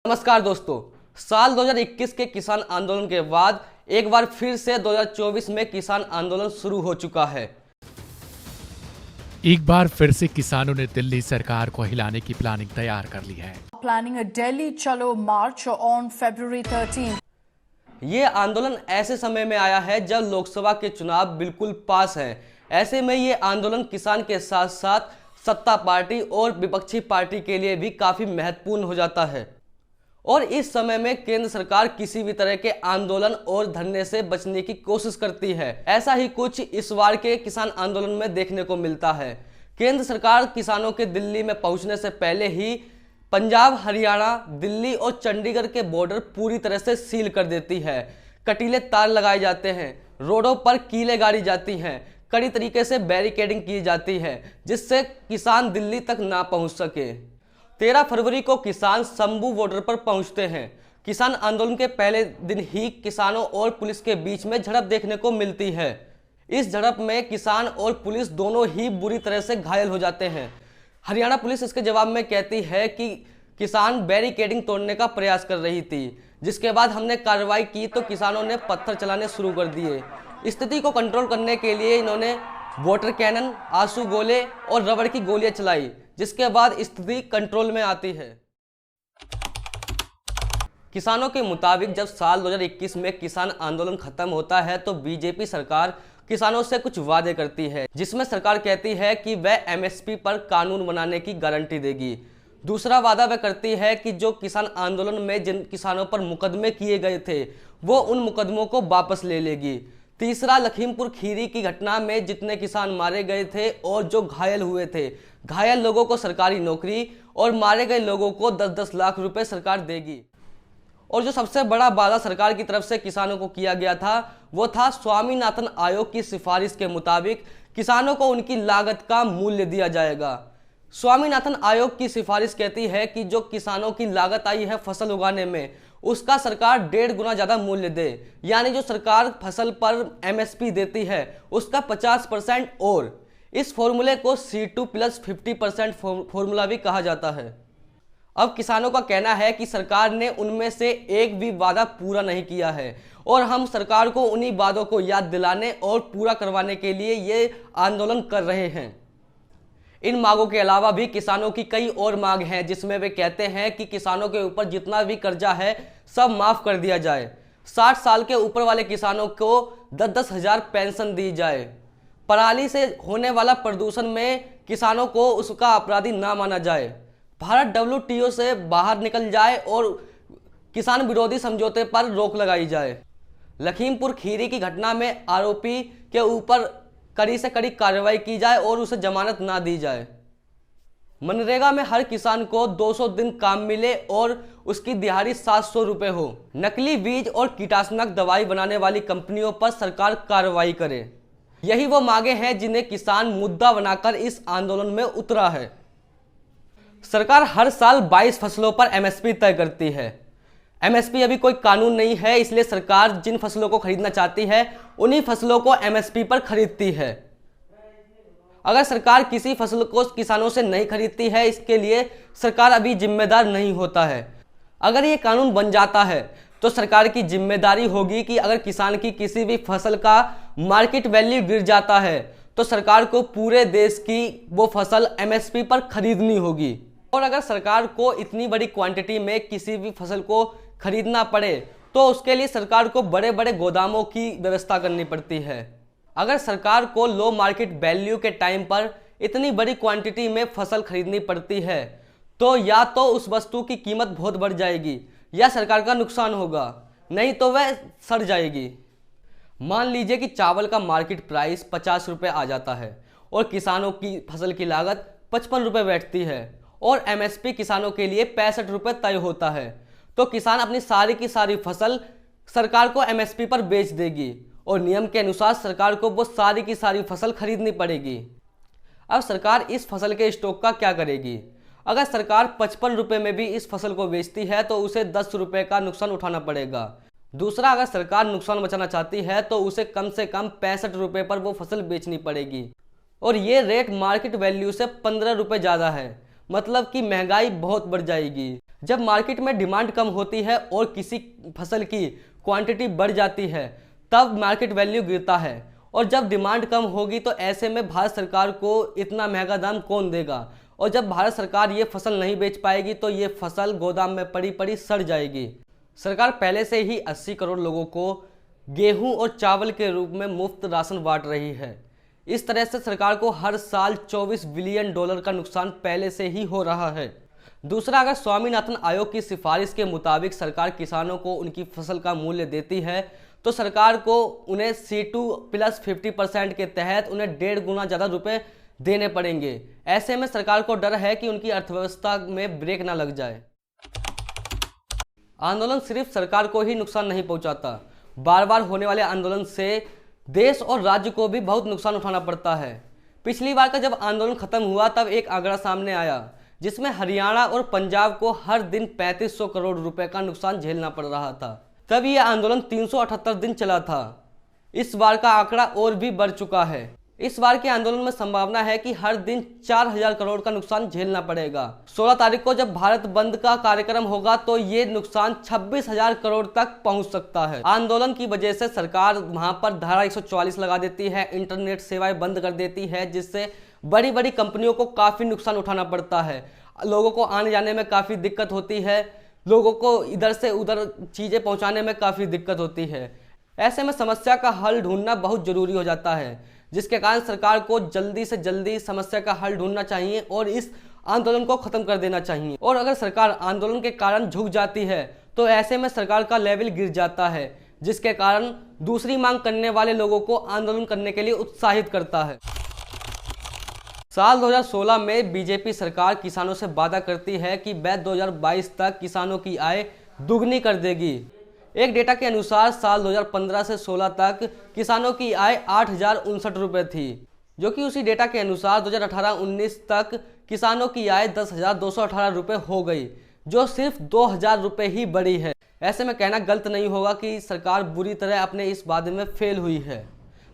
नमस्कार दोस्तों, साल 2021 के किसान आंदोलन के बाद एक बार फिर से 2024 में किसान आंदोलन शुरू हो चुका है। एक बार फिर से किसानों ने दिल्ली सरकार को हिलाने की प्लानिंग तैयार कर ली है। Planning a Delhi Chalo march on February 13th. ये आंदोलन ऐसे समय में आया है जब लोकसभा के चुनाव बिल्कुल पास हैं। ऐसे में ये आंदोलन किसान के साथ साथ सत्ता पार्टी और विपक्षी पार्टी के लिए भी काफी महत्वपूर्ण हो जाता है। और इस समय में केंद्र सरकार किसी भी तरह के आंदोलन और धरने से बचने की कोशिश करती है। ऐसा ही कुछ इस बार के किसान आंदोलन में देखने को मिलता है। केंद्र सरकार किसानों के दिल्ली में पहुंचने से पहले ही पंजाब, हरियाणा, दिल्ली और चंडीगढ़ के बॉर्डर पूरी तरह से सील कर देती है। कटीले तार लगाए जाते हैं, रोडों पर कीलें गाड़ी जाती हैं, कड़ी तरीके से बैरिकेडिंग की जाती है जिससे किसान दिल्ली तक ना पहुंच सके। 13 फरवरी को किसान शंभू बॉर्डर पर पहुंचते हैं। किसान आंदोलन के पहले दिन ही किसानों और पुलिस के बीच में झड़प देखने को मिलती है। इस झड़प में किसान और पुलिस दोनों ही बुरी तरह से घायल हो जाते हैं। हरियाणा पुलिस इसके जवाब में कहती है कि किसान बैरिकेडिंग तोड़ने का प्रयास कर रही थी, जिसके बाद हमने कार्रवाई की तो किसानों ने पत्थर चलाने शुरू कर दिए। स्थिति को कंट्रोल करने के लिए इन्होंने वाटर कैनन, आंसू गोले और रबड़ की गोलियां चलाई, जिसके बाद स्थिति कंट्रोल में आती है। किसानों के मुताबिक जब साल 2021 में किसान आंदोलन खत्म होता है तो बीजेपी सरकार किसानों से कुछ वादे करती है, जिसमें सरकार कहती है कि वह एमएसपी पर कानून बनाने की गारंटी देगी। दूसरा वादा वह करती है कि जो किसान आंदोलन में जिन किसानों पर मुकदमे किए गए थे वो उन मुकदमों को वापस ले लेगी। तीसरा, लखीमपुर खीरी की घटना में जितने किसान मारे गए थे और जो घायल हुए थे, घायल लोगों को सरकारी नौकरी और मारे गए लोगों को 10-10 लाख रुपए सरकार देगी। और जो सबसे बड़ा वादा सरकार की तरफ से किसानों को किया गया था वो था स्वामीनाथन आयोग की सिफारिश के मुताबिक किसानों को उनकी लागत का मूल्य दिया जाएगा। स्वामीनाथन आयोग की सिफारिश कहती है कि जो किसानों की लागत आई है फसल उगाने में, उसका सरकार 1.5 गुना ज़्यादा मूल्य दे, यानी जो सरकार फसल पर एमएसपी देती है उसका 50%। और इस फॉर्मूले को C2 + 50% फॉर्मूला भी कहा जाता है। अब किसानों का कहना है कि सरकार ने उनमें से एक भी वादा पूरा नहीं किया है और हम सरकार को उन्हीं वादों को याद दिलाने और पूरा करवाने के लिए ये आंदोलन कर रहे हैं। इन मांगों के अलावा भी किसानों की कई और मांग हैं, जिसमें वे कहते हैं कि किसानों के ऊपर जितना भी कर्जा है सब माफ कर दिया जाए। 60 साल के ऊपर वाले किसानों को 10-10 हज़ार पेंशन दी जाए। पराली से होने वाला प्रदूषण में किसानों को उसका अपराधी ना माना जाए। भारत WTO से बाहर निकल जाए और किसान विरोधी समझौते पर रोक लगाई जाए। लखीमपुर खीरी की घटना में आरोपी के ऊपर कड़ी से कड़ी कार्रवाई की जाए और उसे जमानत ना दी जाए। मनरेगा में हर किसान को 200 दिन काम मिले और उसकी दिहाड़ी 700 रुपये हो। नकली बीज और कीटनाशक दवाई बनाने वाली कंपनियों पर सरकार कार्रवाई करे। यही वो मांगे हैं जिन्हें किसान मुद्दा बनाकर इस आंदोलन में उतरा है। सरकार हर साल 22 फसलों पर एमएसपी तय करती है। एमएसपी अभी कोई कानून नहीं है, इसलिए सरकार जिन फसलों को खरीदना चाहती है उन्हीं फसलों को एमएसपी पर खरीदती है। अगर सरकार किसी फसल को किसानों से नहीं खरीदती है, इसके लिए सरकार अभी जिम्मेदार नहीं होता है। अगर ये कानून बन जाता है तो सरकार की जिम्मेदारी होगी कि अगर किसान की किसी भी फसल का मार्केट वैल्यू गिर जाता है तो सरकार को पूरे देश की वो फसल एमएसपी पर खरीदनी होगी। और अगर सरकार को इतनी बड़ी क्वांटिटी में किसी भी फसल को खरीदना पड़े तो उसके लिए सरकार को बड़े बड़े गोदामों की व्यवस्था करनी पड़ती है। अगर सरकार को लो मार्केट वैल्यू के टाइम पर इतनी बड़ी क्वांटिटी में फसल खरीदनी पड़ती है तो या तो उस वस्तु की कीमत बहुत बढ़ जाएगी या सरकार का नुकसान होगा, नहीं तो वह सड़ जाएगी। मान लीजिए कि चावल का मार्केट प्राइस 50 रुपये आ जाता है और किसानों की फसल की लागत 55 रुपये बैठती है और एमएसपी किसानों के लिए 65 रुपये तय होता है, तो किसान अपनी सारी की सारी फसल सरकार को एमएसपी पर बेच देगी और नियम के अनुसार सरकार को वो सारी की सारी फसल खरीदनी पड़ेगी। अब सरकार इस फसल के स्टॉक का क्या करेगी? अगर सरकार 55 रुपये में भी इस फसल को बेचती है तो उसे 10 रुपये का नुकसान उठाना पड़ेगा। दूसरा, अगर सरकार नुकसान बचाना चाहती है तो उसे कम से कम 65 रुपये पर वो फसल बेचनी पड़ेगी और ये रेट मार्केट वैल्यू से 15 रुपये ज़्यादा है। मतलब कि महंगाई बहुत बढ़ जाएगी। जब मार्केट में डिमांड कम होती है और किसी फसल की क्वांटिटी बढ़ जाती है तब मार्केट वैल्यू गिरता है, और जब डिमांड कम होगी तो ऐसे में भारत सरकार को इतना महंगा दाम कौन देगा, और जब भारत सरकार ये फसल नहीं बेच पाएगी तो ये फसल गोदाम में पड़ी पड़ी सड़ जाएगी। सरकार पहले से ही 80 करोड़ लोगों को गेहूं और चावल के रूप में मुफ्त राशन बांट रही है। इस तरह से सरकार को हर साल 24 बिलियन डॉलर का नुकसान पहले से ही हो रहा है। दूसरा, अगर स्वामीनाथन आयोग की सिफारिश के मुताबिक सरकार किसानों को उनकी फसल का मूल्य देती है तो सरकार को उन्हें C2 प्लस 50% के तहत उन्हें 1.5 गुना ज़्यादा रुपए देने पड़ेंगे। ऐसे में सरकार को डर है कि उनकी अर्थव्यवस्था में ब्रेक ना लग जाए। आंदोलन सिर्फ सरकार को ही नुकसान नहीं पहुंचाता, बार बार होने वाले आंदोलन से देश और राज्य को भी बहुत नुकसान उठाना पड़ता है। पिछली बार का जब आंदोलन खत्म हुआ तब एक आंकड़ा सामने आया जिसमें हरियाणा और पंजाब को हर दिन 3500 करोड़ रुपए का नुकसान झेलना पड़ रहा था। तब यह आंदोलन 378 दिन चला था। इस बार का आंकड़ा और भी बढ़ चुका है। इस बार के आंदोलन में संभावना है कि हर दिन 4000 करोड़ का नुकसान झेलना पड़ेगा। 16 तारीख को जब भारत बंद का कार्यक्रम होगा तो ये नुकसान 26,000 करोड़ तक पहुंच सकता है। आंदोलन की वजह से सरकार वहां पर धारा 144 लगा देती है, इंटरनेट सेवाएं बंद कर देती है, जिससे बड़ी बड़ी कंपनियों को काफी नुकसान उठाना पड़ता है। लोगों को आने जाने में काफी दिक्कत होती है, लोगों को इधर से उधर चीजें पहुंचाने में काफी दिक्कत होती है। ऐसे में समस्या का हल ढूंढना बहुत जरूरी हो जाता है, जिसके कारण सरकार को जल्दी से जल्दी समस्या का हल ढूंढना चाहिए और इस आंदोलन को खत्म कर देना चाहिए। और अगर सरकार आंदोलन के कारण झुक जाती है तो ऐसे में सरकार का लेवल गिर जाता है, जिसके कारण दूसरी मांग करने वाले लोगों को आंदोलन करने के लिए उत्साहित करता है। साल 2016 में बीजेपी सरकार किसानों से वादा करती है कि वह 2022 तक किसानों की आय दुगनी कर देगी। एक डेटा के अनुसार साल 2015 से 16 तक किसानों की आय 8,059 रुपये थी, जो कि उसी डेटा के अनुसार 2018-19 तक किसानों की आय 10,218 रुपये हो गई, जो सिर्फ 2,000 रुपये ही बढ़ी है। ऐसे में कहना गलत नहीं होगा कि सरकार बुरी तरह अपने इस वादे में फेल हुई है।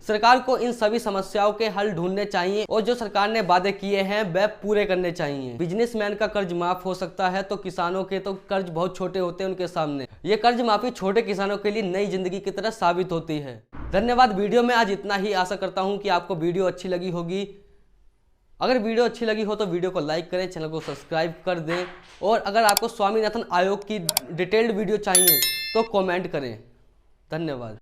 सरकार को इन सभी समस्याओं के हल ढूंढने चाहिए और जो सरकार ने वादे किए हैं वह पूरे करने चाहिए। बिजनेसमैन का कर्ज माफ हो सकता है तो किसानों के तो कर्ज बहुत छोटे होते हैं उनके सामने। ये कर्ज माफी छोटे किसानों के लिए नई जिंदगी की तरह साबित होती है। धन्यवाद। वीडियो में आज इतना ही। आशा करता हूँ कि आपको वीडियो अच्छी लगी होगी। अगर वीडियो अच्छी लगी हो तो वीडियो को लाइक करें, चैनल को सब्सक्राइब कर दें, और अगर आपको स्वामीनाथन आयोग की डिटेल्ड वीडियो चाहिए तो कमेंट करें। धन्यवाद।